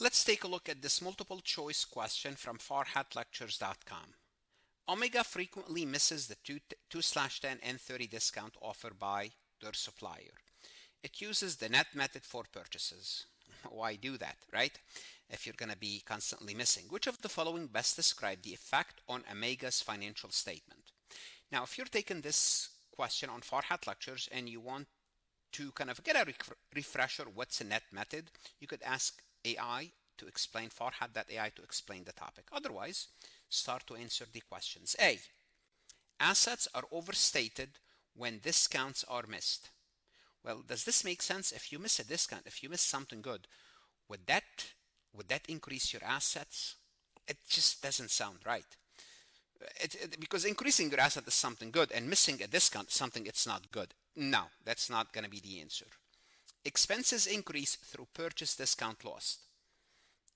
Let's take a look at this multiple choice question from farhatlectures.com. Omega frequently misses the 2/10 and 30 discount offered by their supplier. It uses the net method for purchases. Why do that, right? If you're going to be constantly missing. Which of the following best describe the effect on Omega's financial statement? Now, if you're taking this question on Farhat Lectures and you want to kind of get a refresher what's a net method, you could ask AI to explain Farhat that AI to explain the topic. Otherwise, start to answer the questions. A. Assets are overstated when discounts are missed. Well, does this make sense? If you miss a discount, if you miss something good, would that increase your assets? It just doesn't sound right. Because increasing your asset is something good and missing a discount is something it's not good. No, that's not going to be the answer. Expenses increase through purchase discount lost.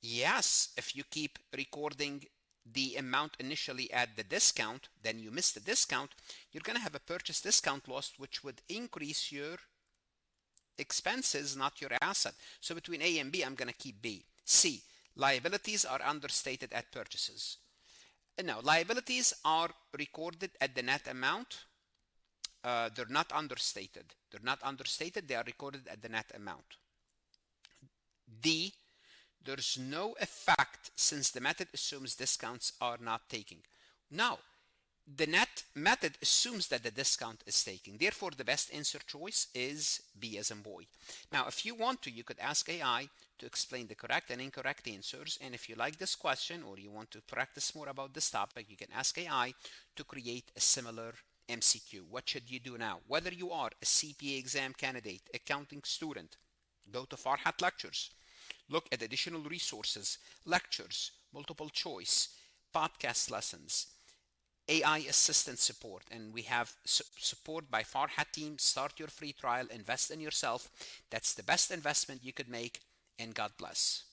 Yes, if you keep recording the amount initially at the discount, then you miss the discount, you're going to have a purchase discount lost, which would increase your expenses, not your asset. So between A and B, I'm going to keep B. C, liabilities are understated at purchases. Now, liabilities are recorded at the net amount. They're not understated. They're not understated. They are recorded at the net amount. D, there's no effect since the method assumes discounts are not taken. Now, the net method assumes that the discount is taken. Therefore, the best answer choice is B as in boy. Now, if you want to, you could ask AI to explain the correct and incorrect answers. And if you like this question or you want to practice more about this topic, you can ask AI to create a similar MCQ. What should you do now? Whether you are a CPA exam candidate, accounting student, go to Farhat Lectures. Look at additional resources, lectures, multiple choice, podcast lessons, AI assistant support, and we have support by Farhat team. Start your free trial, invest in yourself. That's the best investment you could make, and God bless.